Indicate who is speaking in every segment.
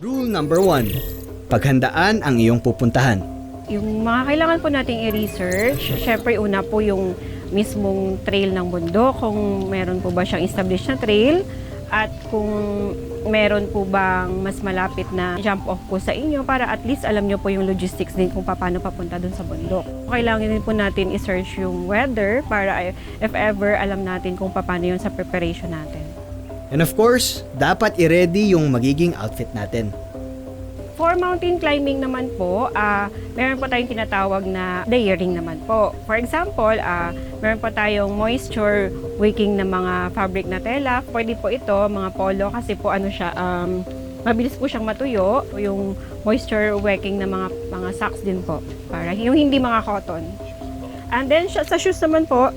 Speaker 1: Rule number 1. Paghandaan ang iyong pupuntahan.
Speaker 2: Yung mga kailangan po nating i-research, syempre una po yung mismong trail ng bundok, kung meron po ba siyang established na trail at kung meron po bang mas malapit na jump off po sa inyo para at least alam nyo po yung logistics din kung paano papunta dun sa bundok. Kailangan din po natin i-search yung weather para if ever alam natin kung paano yun sa preparation natin.
Speaker 1: And of course, dapat i-ready yung magiging outfit natin.
Speaker 2: For mountain climbing naman po, meron po tayong tinatawag na layering naman po. For example, meron po tayong moisture wicking na mga fabric na tela. Pwede po ito, mga polo, kasi po mabilis po siyang matuyo. Yung moisture wicking na mga socks din po, para yung hindi mga cotton. And then sa shoes naman po,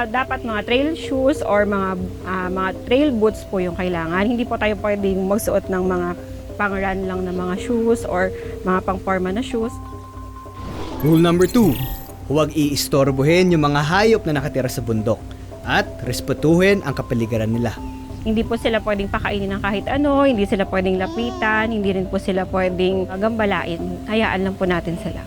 Speaker 2: dapat mga trail shoes or mga trail boots po yung kailangan. Hindi po tayo pwedeng magsuot ng mga pang-run lang na mga shoes or mga pang-forma na shoes.
Speaker 1: Rule number 2. Huwag iistorbohin yung mga hayop na nakatira sa bundok at respetuhin ang kapaligiran nila.
Speaker 2: Hindi po sila pwedeng pakainin ng kahit ano, hindi sila pwedeng lapitan, hindi rin po sila pwedeng gambalain. Hayaan lang po natin sila.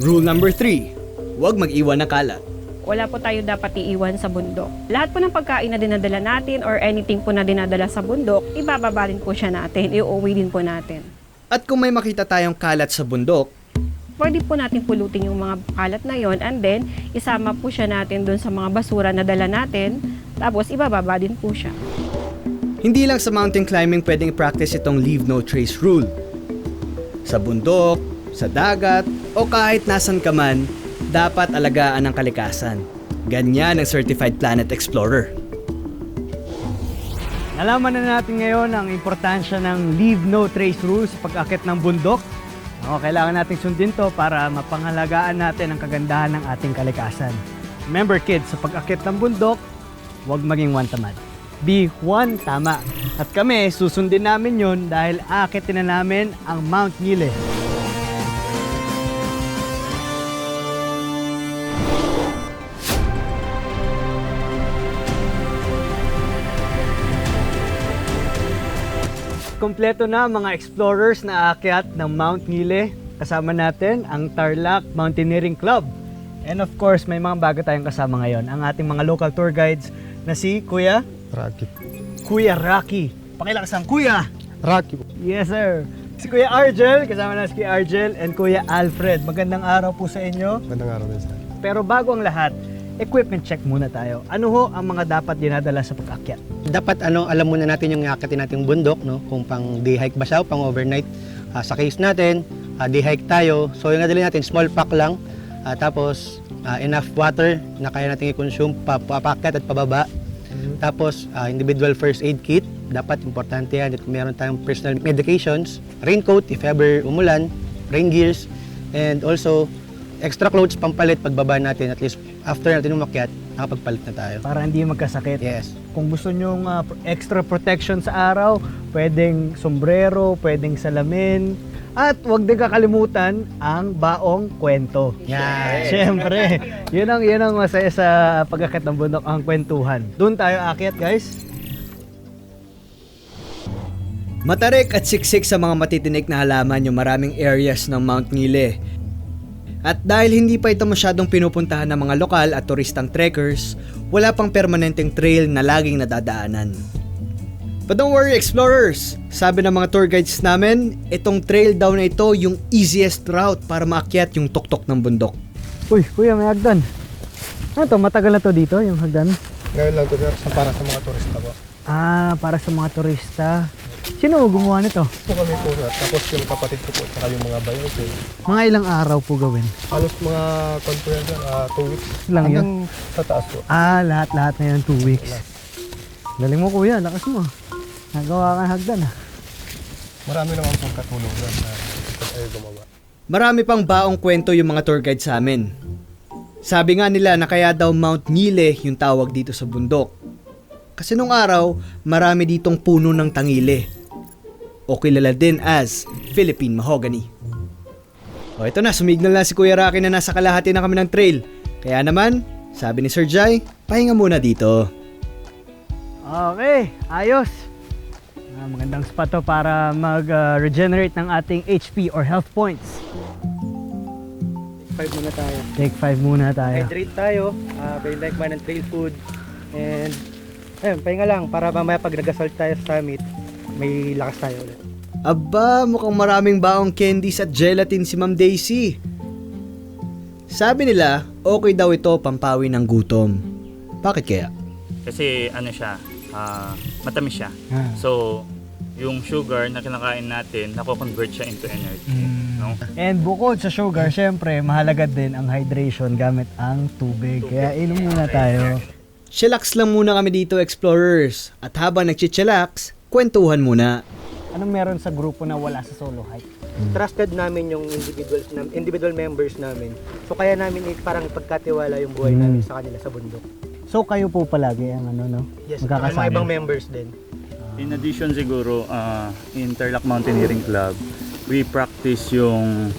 Speaker 1: Rule number 3. Huwag mag-iwan ng kalat.
Speaker 2: Wala po tayo dapat iiwan sa bundok. Lahat po ng pagkain na dinadala natin or anything po na dinadala sa bundok, ibababa rin po siya natin, iuwi din po natin.
Speaker 1: At kung may makita tayong kalat sa bundok,
Speaker 2: pwede po natin pulutin yung mga kalat na yon and then isama po siya natin dun sa mga basura na dala natin, tapos ibababa din po siya.
Speaker 1: hindi lang sa mountain climbing pwedeng i-practice itong leave no trace rule. Sa bundok, sa dagat, o kahit nasan ka man, dapat alagaan ang kalikasan. Ganyan ang Certified Planet Explorer. Nalaman na natin ngayon ang importansya ng Leave No Trace Rules sa pag-akit ng bundok. Kailangan nating sundin to para mapangalagaan natin ang kagandahan ng ating kalikasan. Remember kids, sa pag-akit ng bundok, huwag maging one tamad. Be one tama. At kami, susundin namin yun dahil aakitin na namin ang Mount Nile. Kompleto na mga explorers na aakyat ng Mount Nile. Kasama natin ang Tarlac Mountaineering Club. And of course, may mga bago tayong kasama ngayon. Ang ating mga local tour guides na si Kuya
Speaker 3: Rocky.
Speaker 1: Kuya Rocky. Pakilakasan, Kuya!
Speaker 3: Rocky.
Speaker 1: Yes, sir. Si Kuya Argel, kasama na si Kuya Argel and Kuya Alfred. Magandang araw po sa inyo.
Speaker 3: Magandang araw din sir.
Speaker 1: Pero bago ang lahat, equipment check muna tayo. Ano ho ang mga dapat dinadala sa pag-akyat?
Speaker 4: Dapat alam muna natin yung iakitin nating bundok, no? Kung pang day hike ba siya o pang overnight. Sa case natin, day hike tayo. So yung nadali natin, small pack lang. Tapos enough water na kaya natin i-consume papakyat at pababa. Tapos individual first aid kit. Dapat importante yan. At kung meron tayong personal medications, raincoat if ever umulan, rain gears, and also extra clothes pampalit pagbaba natin. At least after natin umakyat, nakapagpalit na tayo.
Speaker 1: Para hindi magkasakit.
Speaker 4: Yes.
Speaker 1: Kung gusto nyong extra protection sa araw, pwedeng sombrero, pwedeng salamin. At huwag din kakalimutan ang baong kwento.
Speaker 4: Yan.
Speaker 1: Siyempre, yun ang masaya sa pag-akit ng bundok, ang kwentuhan. Doon tayo akyat, guys. Matarik at siksik sa mga matitinik na halaman yung maraming areas ng Mount Nile. At dahil hindi pa ito masyadong pinupuntahan ng mga lokal at turistang trekkers, wala pang permanenteng trail na laging nadadaanan. But don't worry explorers, sabi ng mga tour guides namin, itong trail daw na ito yung easiest route para maakyat yung tuktok ng bundok. Uy, kuya, may hagdan. Ano to, matagal na to dito yung hagdan?
Speaker 3: Ngayon lang to sir, para sa mga turista po.
Speaker 1: Para sa mga turista. Sino gumawa nito?
Speaker 3: Po kami po sir, tapos yung kapatid ko po, saka yung mga bayo sir.
Speaker 1: Mga ilang araw po gawin?
Speaker 3: Halos mga conference sir, 2 weeks.
Speaker 1: Lang yun?
Speaker 3: Hanggang sa taas po.
Speaker 1: Lahat na yun, 2 weeks. Galing mo kuya, lakas mo. Nagawa ka ng hagdan
Speaker 3: Marami naman pong katulong sir na ay gumawa.
Speaker 1: Marami pang baong kwento yung mga tour guide sa amin. Sabi nga nila na kaya daw Mount Nile yung tawag dito sa bundok. Kasi nung araw, marami ditong puno ng tangile. O kilala din as Philippine Mahogany. O ito na, sumignal na si Kuya Rocky na nasa kalahati na kami ng trail. Kaya naman, sabi ni Sir Jai, pahinga muna dito. Okay, ayos. Magandang spot to para mag-regenerate ng ating HP or health points.
Speaker 4: 5 muna tayo.
Speaker 1: Take 5 muna tayo.
Speaker 4: Hydrate tayo, very like man and trail food. And ayun, pahinga lang para mamaya pag nag-assault tayo sa summit, may lakas tayo ulit.
Speaker 1: Aba, mukhang maraming baong candies at gelatin si Ma'am Daisy. Sabi nila, okay daw ito pampawi ng gutom. Bakit kaya?
Speaker 5: Kasi ano siya, matamis siya.
Speaker 1: Ah.
Speaker 5: So, yung sugar na kinakain natin, nako-convert siya into energy. No?
Speaker 1: And bukod sa sugar, syempre, mahalaga din ang hydration gamit ang tubig. Kaya inom muna tayo. Chillax lang muna kami dito, explorers. At habang nagchichillax, kwentuhan muna. Anong meron sa grupo na wala sa solo hike?
Speaker 4: Trusted namin yung individual members namin. So kaya namin parang pagkatiwala yung buhay namin sa kanila sa bundok.
Speaker 1: So kayo po palagi ang ano, no?
Speaker 4: Yes, may mga ibang members din.
Speaker 5: In addition siguro, Interlac Mountaineering Club, we practice yung,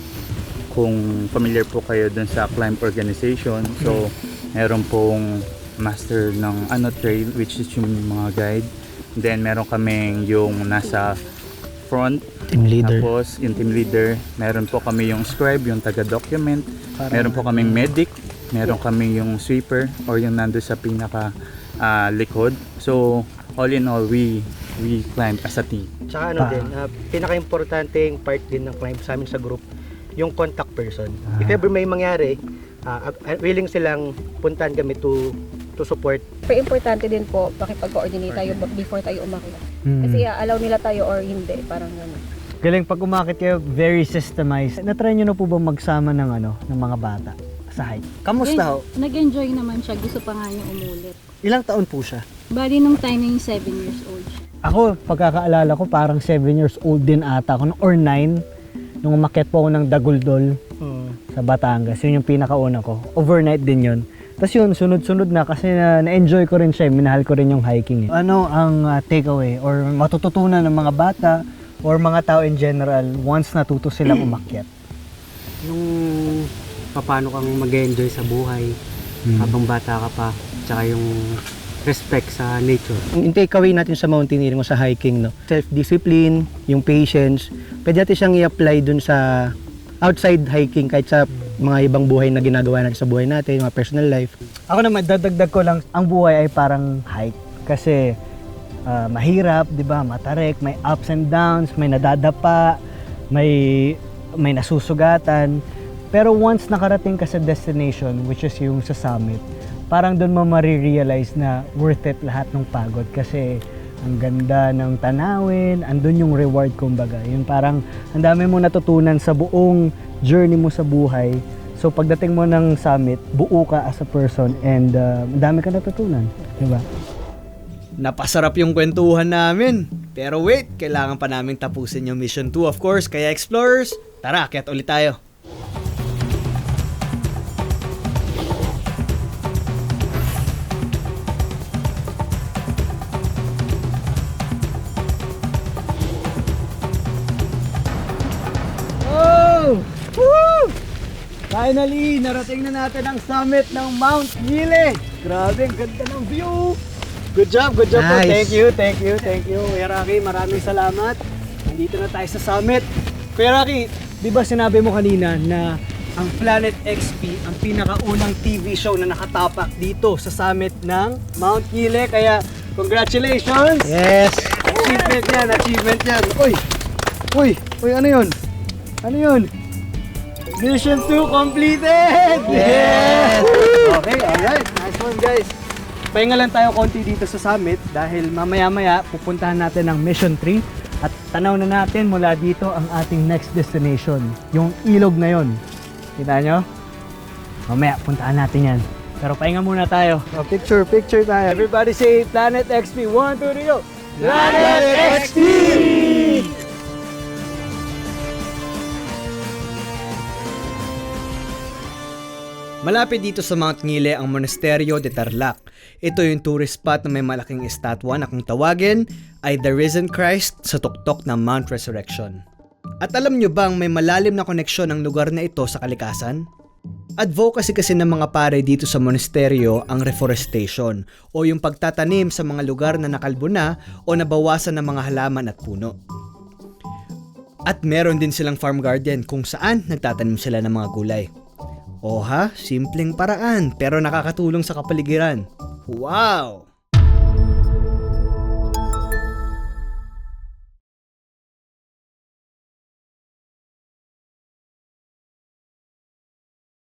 Speaker 5: kung familiar po kayo dun sa climb organization, so meron pong master ng trail, which is yung mga guide. Then meron kaming yung nasa front,
Speaker 4: Team leader.
Speaker 5: tapos yung team leader, meron po kami yung scribe, yung taga-document, meron po kaming medic, meron kaming yung sweeper or yung nando sa pinaka likod. So all in all, we climb as a team.
Speaker 4: Tsaka pinaka-importanteng part din ng climb sa amin sa group, yung contact person. If ever may mangyari, willing silang puntahan kami to support.
Speaker 6: Pero importante din po, makipag-coordinate tayo before tayo umakyat. Kasi allow nila tayo or hindi, parang gano'n.
Speaker 1: Galing pag umakit kayo, very systemized. Na-try nyo na po ba magsama ng ng mga bata sa hike? Kamusta ho?
Speaker 7: Nag-enjoy naman siya, gusto pa nga niya umulit.
Speaker 1: Ilang taon po siya?
Speaker 7: Bali nung time na yung 7 years old siya.
Speaker 1: Ako, pagkakaalala ko, parang 7 years old din ata ako, or 9, nung umakyat po ako ng Daguldol sa Batangas. Yun yung pinakauna ko. Overnight din yun. Tapos yun, sunod-sunod na kasi na-enjoy ko rin siya, minahal ko rin yung hiking. Ano ang takeaway or matututunan ng mga bata or mga tao in general once natuto silang umakyat?
Speaker 8: Yung paano kang mag-enjoy sa buhay habang bata ka pa, tsaka yung respect sa nature.
Speaker 4: Yung takeaway natin sa mountaineering o sa hiking, no? Self-discipline, yung patience, pwede natin siyang i-apply dun sa outside hiking kahit sa mga ibang buhay na ginagawa natin sa buhay natin, mga personal life.
Speaker 1: Ako naman, dadagdag ko lang, ang buhay ay parang hike. Kasi mahirap, di ba? Matarik, may ups and downs, may nadadapa, may nasusugatan. Pero once nakarating ka sa destination, which is yung sa summit, parang doon mo marirealize na worth it lahat ng pagod. Kasi ang ganda ng tanawin, andun yung reward kumbaga. Yun parang ang dami mo natutunan sa buong journey mo sa buhay. So pagdating mo ng summit, buo ka as a person and ang dami ka natutunan, di ba? Napasarap yung kwentuhan namin. Pero wait, kailangan pa namin tapusin yung mission 2 of course. Kaya explorers, tara, akyat ulit tayo. Woo! Finally, narating na natin ang summit ng Mount Gile. Grabe, ang ganda ng view. Good job po.
Speaker 4: Nice.
Speaker 1: Thank you. Kuya Rocky, maraming salamat. Nandito na tayo sa summit. Kuya Rocky, di ba sinabi mo kanina na ang Planet XP ang pinakaunang TV show na nakatapak dito sa summit ng Mount Gile. Kaya, congratulations!
Speaker 4: Yes!
Speaker 1: Achievement yan. Uy, ano yun? Ano yun? Mission 2 completed!
Speaker 4: Yes!
Speaker 1: Okay, alright. Nice one, guys. Pahinga lang tayo konti dito sa summit dahil mamaya-maya pupuntahan natin ang Mission 3 at tanaw na natin mula dito ang ating next destination, yung ilog na yon. Kita nyo? Mamaya, puntahan natin yan. Pero pahinga muna tayo. Picture tayo. Everybody say Planet XP. 1, 2, 3, go! Planet XP! Malapit dito sa Mount Ngile ang Monasterio de Tarlac. Ito yung tourist spot na may malaking estatwa na kung tawagin ay The Risen Christ sa tuktok ng Mount Resurrection. At alam nyo bang may malalim na koneksyon ang lugar na ito sa kalikasan? Advocacy kasi ng mga pare dito sa monasteryo ang reforestation o yung pagtatanim sa mga lugar na nakalbo na o nabawasan ng mga halaman at puno. At meron din silang farm garden kung saan nagtatanim sila ng mga gulay. O ha, simpleng paraan pero nakakatulong sa kapaligiran. Wow!